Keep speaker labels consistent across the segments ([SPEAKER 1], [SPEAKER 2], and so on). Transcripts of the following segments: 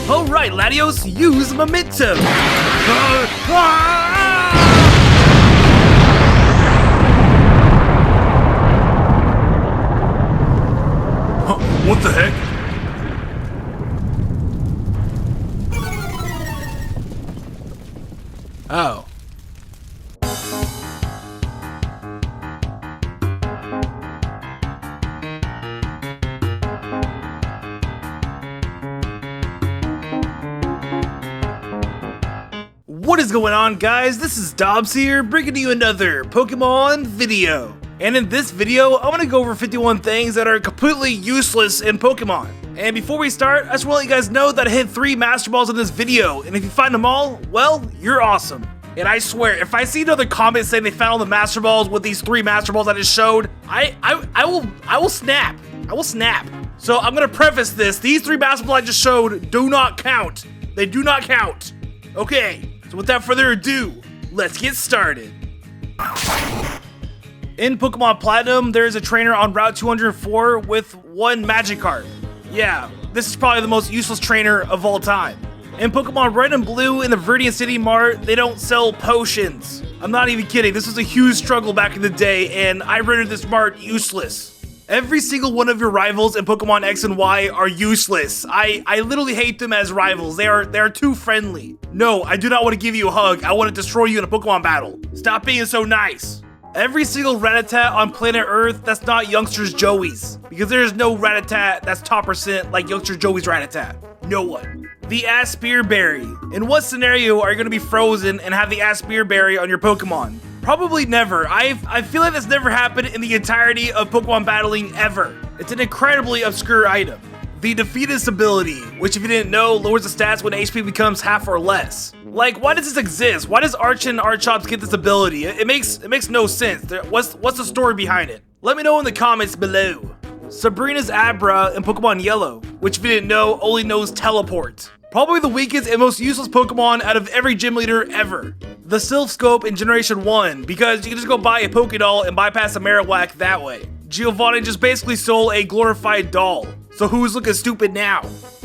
[SPEAKER 1] Alright, Latios, use Memento!
[SPEAKER 2] What the heck?
[SPEAKER 1] Oh. What is going on, guys? This is Dobbs here, bringing you another Pokemon video. And in this video, I'm gonna go over 51 things that are completely useless in Pokemon. And before we start, I just want to let you guys know that I hit 3 Master Balls in this video, and if you find them all, well, you're awesome. And I swear, if I see another comment saying they found all the Master Balls with these 3 Master Balls I just showed, I will snap. I will snap. So I'm gonna preface this: these 3 Master Balls I just showed do not count. They do not count. Okay. So without further ado, let's get started. In Pokemon Platinum, there is a trainer on Route 204 with 1 Magikarp. Yeah, this is probably the most useless trainer of all time. In Pokemon Red and Blue in the Viridian City Mart, they don't sell potions. I'm not even kidding, this was a huge struggle back in the day, and I rendered this mart useless. Every single one of your rivals in Pokemon X and Y are useless. I literally hate them as rivals. They are too friendly. No, I do not want to give you a hug. I want to destroy you in a Pokemon battle. Stop being so nice. Every single Rattata on planet Earth that's not Youngsters Joey's. Because there's no Rattata that's top percent like Youngsters Joey's Rattata. No one. The Aspire Berry. In what scenario are you going to be frozen and have the Aspire Berry on your Pokemon? Probably never. I feel like that's never happened in the entirety of Pokemon battling ever. It's an incredibly obscure item. The Defeatist ability, which if you didn't know, lowers the stats when HP becomes half or less. Like, why does this exist? Why does Archon and Archops get this ability? It makes no sense. What's the story behind it? Let me know in the comments below. Sabrina's Abra in Pokemon Yellow, which if you didn't know, only knows Teleport. Probably the weakest and most useless Pokemon out of every gym leader ever. The Sylph Scope in Generation 1, because you can just go buy a Pokédoll and bypass a Marowak that way. Giovanni just basically stole a glorified doll, so who's looking stupid now?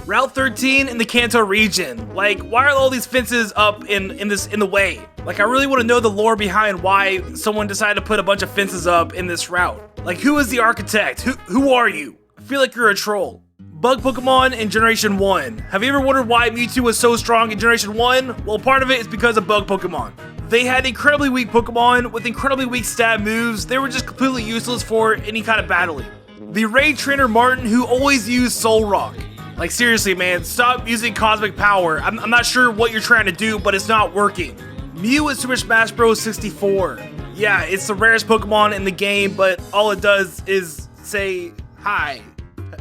[SPEAKER 1] Route 13 in the Kanto region. Like, why are all these fences up in the way? Like, I really want to know the lore behind why someone decided to put a bunch of fences up in this route. Like, who is the architect? Who are you? I feel like you're a troll. Bug Pokemon in Generation 1. Have you ever wondered why Mewtwo was so strong in Generation 1? Well, part of it is because of Bug Pokemon. They had incredibly weak Pokemon with incredibly weak stab moves. They were just completely useless for any kind of battling. The Raid Trainer Martin, who always used Soul Rock. Like, seriously, man, stop using Cosmic Power. I'm not sure what you're trying to do, but it's not working. Mew in Super Smash Bros. 64. Yeah, it's the rarest Pokemon in the game, but all it does is say hi.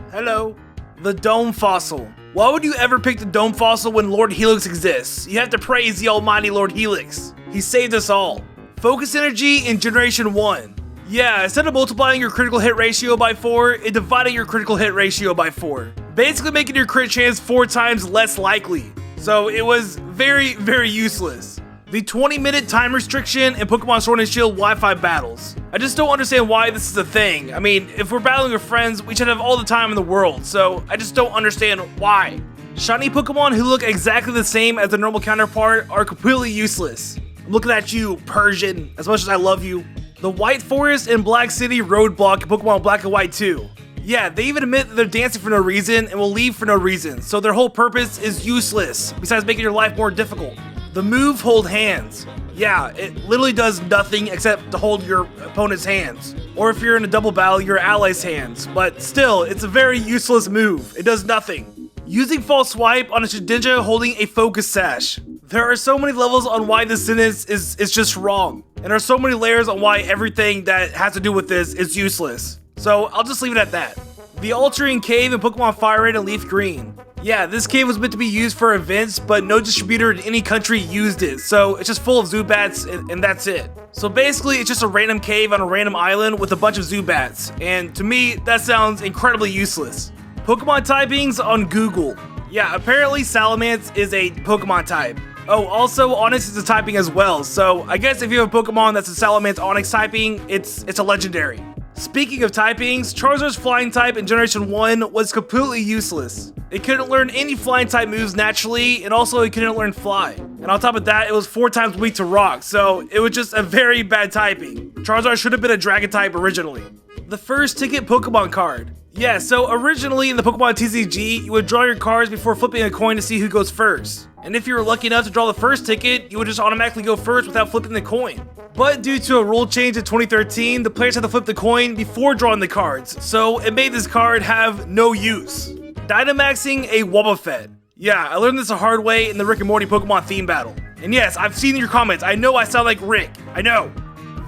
[SPEAKER 1] Hello. The Dome Fossil. Why would you ever pick the Dome Fossil when Lord Helix exists? You have to praise the almighty Lord Helix. He saved us all. Focus Energy in Generation 1. Yeah, instead of multiplying your critical hit ratio by 4, it divided your critical hit ratio by 4. Basically making your crit chance 4 times less likely. So it was very, very useless. The 20-minute time restriction in Pokemon Sword and Shield Wi-Fi battles. I just don't understand why this is a thing. I mean, if we're battling with friends, we should have all the time in the world, so I just don't understand why. Shiny Pokemon who look exactly the same as their normal counterpart are completely useless. I'm looking at you, Persian, as much as I love you. The White Forest and Black City roadblock in Pokemon Black and White 2. Yeah, they even admit that they're dancing for no reason and will leave for no reason, so their whole purpose is useless, besides making your life more difficult. The move Hold Hands. Yeah, it literally does nothing except to hold your opponent's hands. Or if you're in a double battle, your ally's hands. But still, it's a very useless move. It does nothing. Using False Swipe on a Shedinja holding a Focus Sash. There are so many levels on why this sentence is just wrong. And there are so many layers on why everything that has to do with this is useless. So I'll just leave it at that. The Altering Cave in Pokemon Fire Red and Leaf Green. Yeah, this cave was meant to be used for events, but no distributor in any country used it, so it's just full of Zubats, and that's it. So basically, it's just a random cave on a random island with a bunch of Zubats, and to me, that sounds incredibly useless. Pokemon typings on Google. Yeah, apparently Salamence is a Pokemon type. Oh, also Onyx is a typing as well, so I guess if you have a Pokemon that's a Salamence Onyx typing, it's a legendary. Speaking of typings, Charizard's flying type in Generation 1 was completely useless. It couldn't learn any flying type moves naturally, and also it couldn't learn fly. And on top of that, it was 4 times weak to rock, so it was just a very bad typing. Charizard should have been a dragon type originally. The first ticket Pokemon card. Yeah, so originally in the Pokemon TCG, you would draw your cards before flipping a coin to see who goes first. And if you were lucky enough to draw the first ticket, you would just automatically go first without flipping the coin. But due to a rule change in 2013, the players had to flip the coin before drawing the cards, so it made this card have no use. Dynamaxing a Wobbuffet. Yeah, I learned this the hard way in the Rick and Morty Pokemon theme battle. And yes, I've seen your comments, I know I sound like Rick, I know.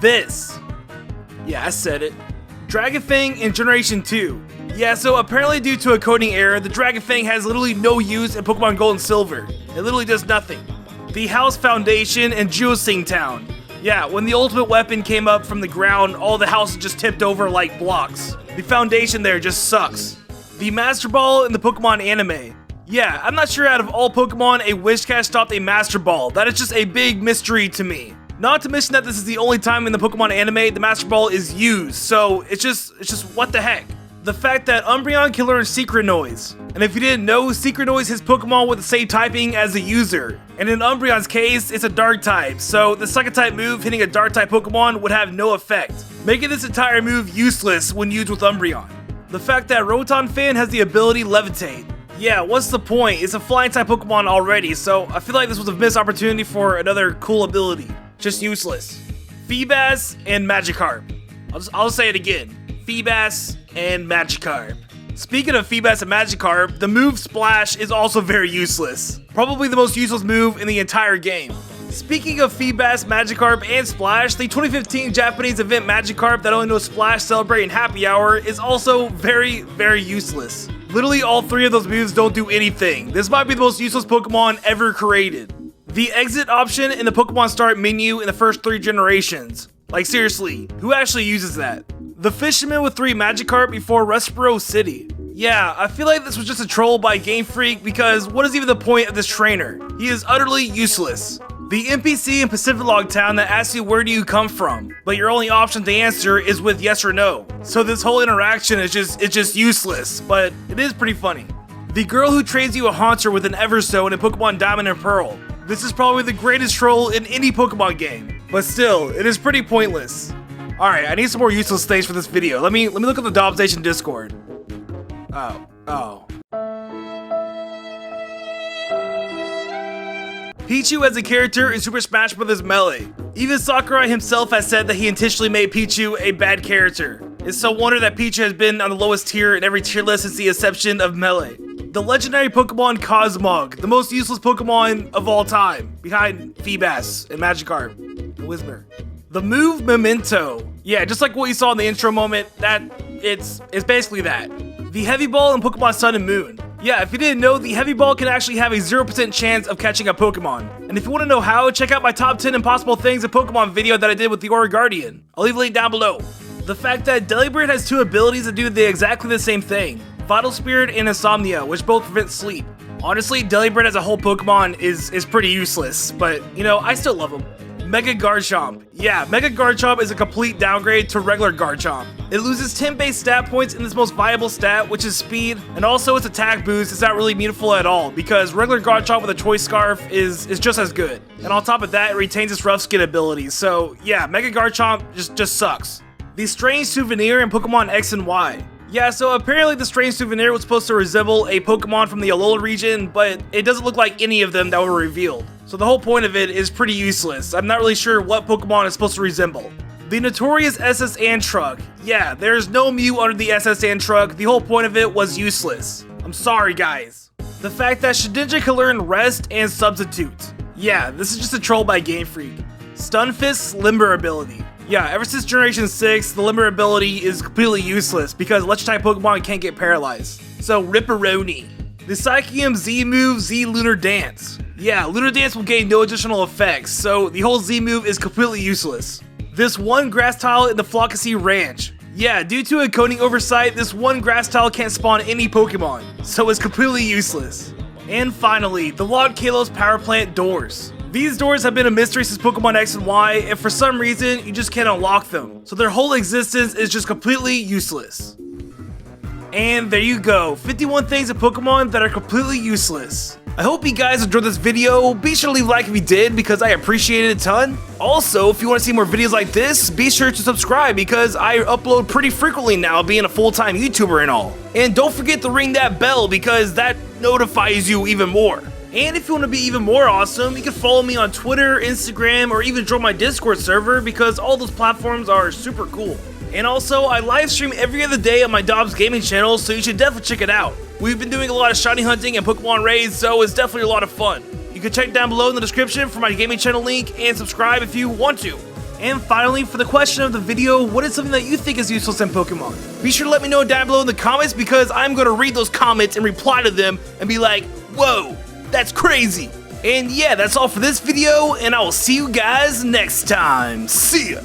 [SPEAKER 1] This. Yeah, I said it. Dragon Fang in Generation 2. Yeah, so apparently due to a coding error, the Dragon Fang has literally no use in Pokemon Gold and Silver. It literally does nothing. The House Foundation in Geosing Town. Yeah, when the ultimate weapon came up from the ground, all the houses just tipped over like blocks. The foundation there just sucks. The Master Ball in the Pokemon anime. Yeah, I'm not sure out of all Pokemon a Whiscash stopped a Master Ball. That is just a big mystery to me. Not to mention that this is the only time in the Pokemon anime the Master Ball is used, so it's just what the heck. The fact that Umbreon can learn SYNCHRONOISE. And if you didn't know, SYNCHRONOISE hits Pokemon with the same typing as the user. And in Umbreon's case, it's a Dark type, so the second type move hitting a Dark type Pokemon would have no effect, making this entire move useless when used with Umbreon. The fact that Rotom Fan has the ability Levitate. Yeah, what's the point? It's a flying type Pokemon already, so I feel like this was a missed opportunity for another cool ability. Just useless. Feebas and Magikarp. I'll just say it again. Feebas and Magikarp. Speaking of Feebas and Magikarp, the move Splash is also very useless. Probably the most useless move in the entire game. Speaking of Feebas, Magikarp, and Splash, the 2015 Japanese event Magikarp that only knows Splash, Celebrate, and Happy Hour is also very, very useless. Literally all 3 of those moves don't do anything. This might be the most useless Pokemon ever created. The exit option in the Pokemon Start menu in the first 3 generations. Like seriously, who actually uses that? The Fisherman with 3 Magikarp before Rustboro City. Yeah, I feel like this was just a troll by Game Freak because what is even the point of this trainer? He is utterly useless. The NPC in Pacific Log Town that asks you where do you come from, but your only option to answer is with yes or no. So this whole interaction is just useless, but it is pretty funny. The girl who trades you a Haunter with an Everstone in Pokemon Diamond and Pearl. This is probably the greatest troll in any Pokemon game, but still, it is pretty pointless. Alright, I need some more useless things for this video. Let me look at the Dobbs Nation Discord. Oh. Pichu as a character in Super Smash Bros. Melee. Even Sakurai himself has said that he intentionally made Pichu a bad character. It's no wonder that Pichu has been on the lowest tier in every tier list since the inception of Melee. The legendary Pokemon Cosmog, the most useless Pokemon of all time, behind Feebas and Magikarp and Whismur. The move Memento. Yeah, just like what you saw in the intro moment, it's basically that. The Heavy Ball in Pokemon Sun and Moon. Yeah, if you didn't know, the Heavy Ball can actually have a 0% chance of catching a Pokemon. And if you want to know how, check out my top 10 impossible things in Pokemon video that I did with the Aura Guardian. I'll leave a link down below. The fact that Delibird has 2 abilities that do exactly the same thing. Vital Spirit and Insomnia, which both prevent sleep. Honestly, Delibird as a whole Pokemon is pretty useless, but you know, I still love him. Mega Garchomp. Yeah, Mega Garchomp is a complete downgrade to regular Garchomp. It loses 10 base stat points in its most viable stat, which is speed, and also its attack boost is not really meaningful at all, because regular Garchomp with a Choice Scarf is just as good. And on top of that, it retains its Rough Skin abilities, so yeah, Mega Garchomp just sucks. The Strange Souvenir in Pokemon X and Y. Yeah, so apparently the Strange Souvenir was supposed to resemble a Pokemon from the Alola region, but it doesn't look like any of them that were revealed. So the whole point of it is pretty useless. I'm not really sure what Pokemon it's supposed to resemble. The notorious SS Antruck. Yeah, there's no Mew under the SS Antruck. The whole point of it was useless. I'm sorry, guys. The fact that Shedinja can learn Rest and Substitute. Yeah, this is just a troll by Game Freak. Stunfisk's Limber ability. Yeah, ever since Generation 6, the Limber ability is completely useless because Electric-type Pokemon can't get paralyzed. So, Ripperoni. The Psychium Z move, Z Lunar Dance. Yeah, Lunar Dance will gain no additional effects, so the whole Z move is completely useless. This one grass tile in the Flockacy Ranch. Yeah, due to a coding oversight, this one grass tile can't spawn any Pokemon, so it's completely useless. And finally, the Log Kalos Power Plant Doors. These doors have been a mystery since Pokemon X and Y, and for some reason, you just can't unlock them. So their whole existence is just completely useless. And there you go, 51 things of Pokemon that are completely useless. I hope you guys enjoyed this video. Be sure to leave a like if you did, because I appreciate it a ton. Also, if you want to see more videos like this, be sure to subscribe, because I upload pretty frequently now, being a full-time YouTuber and all. And don't forget to ring that bell, because that notifies you even more. And if you want to be even more awesome, you can follow me on Twitter, Instagram, or even join my Discord server, because all those platforms are super cool. And also, I live stream every other day on my Dobbs gaming channel, so you should definitely check it out. We've been doing a lot of shiny hunting and Pokemon raids, so it's definitely a lot of fun. You can check down below in the description for my gaming channel link and subscribe if you want to. And finally, for the question of the video, what is something that you think is useless in Pokemon? Be sure to let me know down below in the comments, because I'm going to read those comments and reply to them and be like, whoa, that's crazy. And yeah, that's all for this video, and I will see you guys next time. See ya!